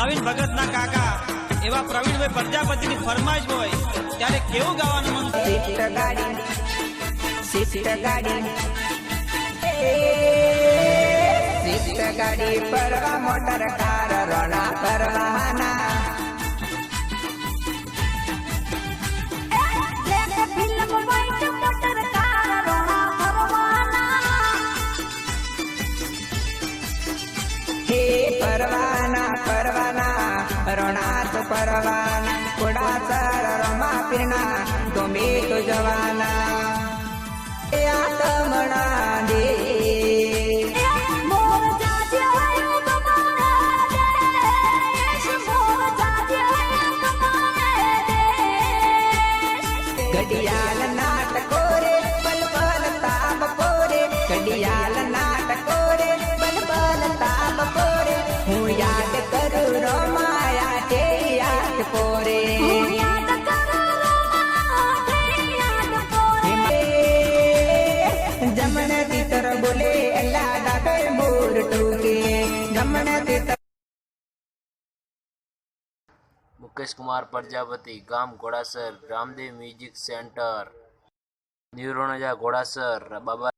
नवीन भगत ना काका एवा प्रवीण भाई प्रजापति की फरमाइश होय त्यारे केवुं गावानुं मन शिष्ट गाड़ी परवा मोटर कार रोना परवाना परवाना परवाना रोना तो परवाना कुड़ा सर रमा पिरना तुम्ही तो जवाना आत्मना दे घड़ियाल नाटको रे बल बल ताप पोरे घड़ियाल नाटको रे बल बल ताप पोरे हूँ याद करूँ रोमाया तेरी याद पोरे जमन तीतर बोले अल्लाह डाकर मोर टूके जमन तीतर मुकेश कुमार प्रजापति गाम घोड़ासर रामदेव म्यूजिक सेंटर न्यूरोनजा घोड़ासर बाबा